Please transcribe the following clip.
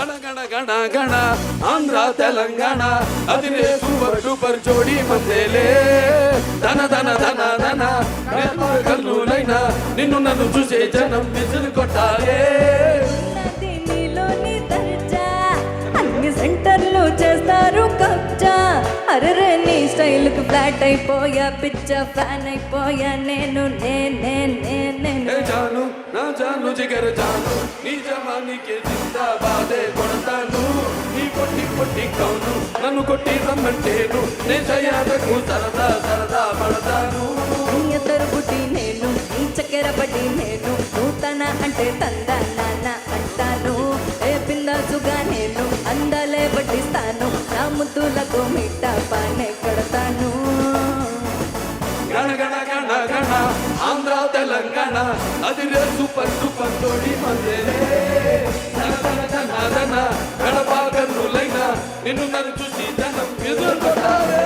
గణ గణ గణ గణ ఆంధ్ర తెలంగాణ అదిరే super duper జోడి మందేలే ధన ధన ధన ధన కన్నులైనా నిన్ను నన్ను చూసే జనం విసులు కొట్టాలే సెంటర్లో చేస్తారు కబ్జా అరే నీ స్టైల్ కు ఫ్లాట్ అయిపోయా పిచ్చ ఫ్యాన్ అయిపోయా నేను జాను నా జాను జిగర జాను నీ జవానికి జిందాబాదే కొడతాను నీ పొట్టి పొట్టి కౌను నన్ను కొట్టి రమ్మంటేను నే సయాదకు సరదా సరదా పడతాను నీ ఎద్దరు బుట్టి నేను నీ చక్కెర పట్టి నేను నూతన అంటే తందా నాన్న అంటాను ఏ పిందాసుగా నేను అందాలే పట్టిస్తాను నా ముద్దులకు మిట్ట పానే కడతాను గణ గణ గణ గణ ఆంధ్ర తెలంగాణ అదిరే సూపర్ సూపర్ జోడి మందేలే ధన ధన ధన ధన గడప గన్నులైనా నిన్ను నన్ను చూసి జనం ఎదురు కొట్టాలే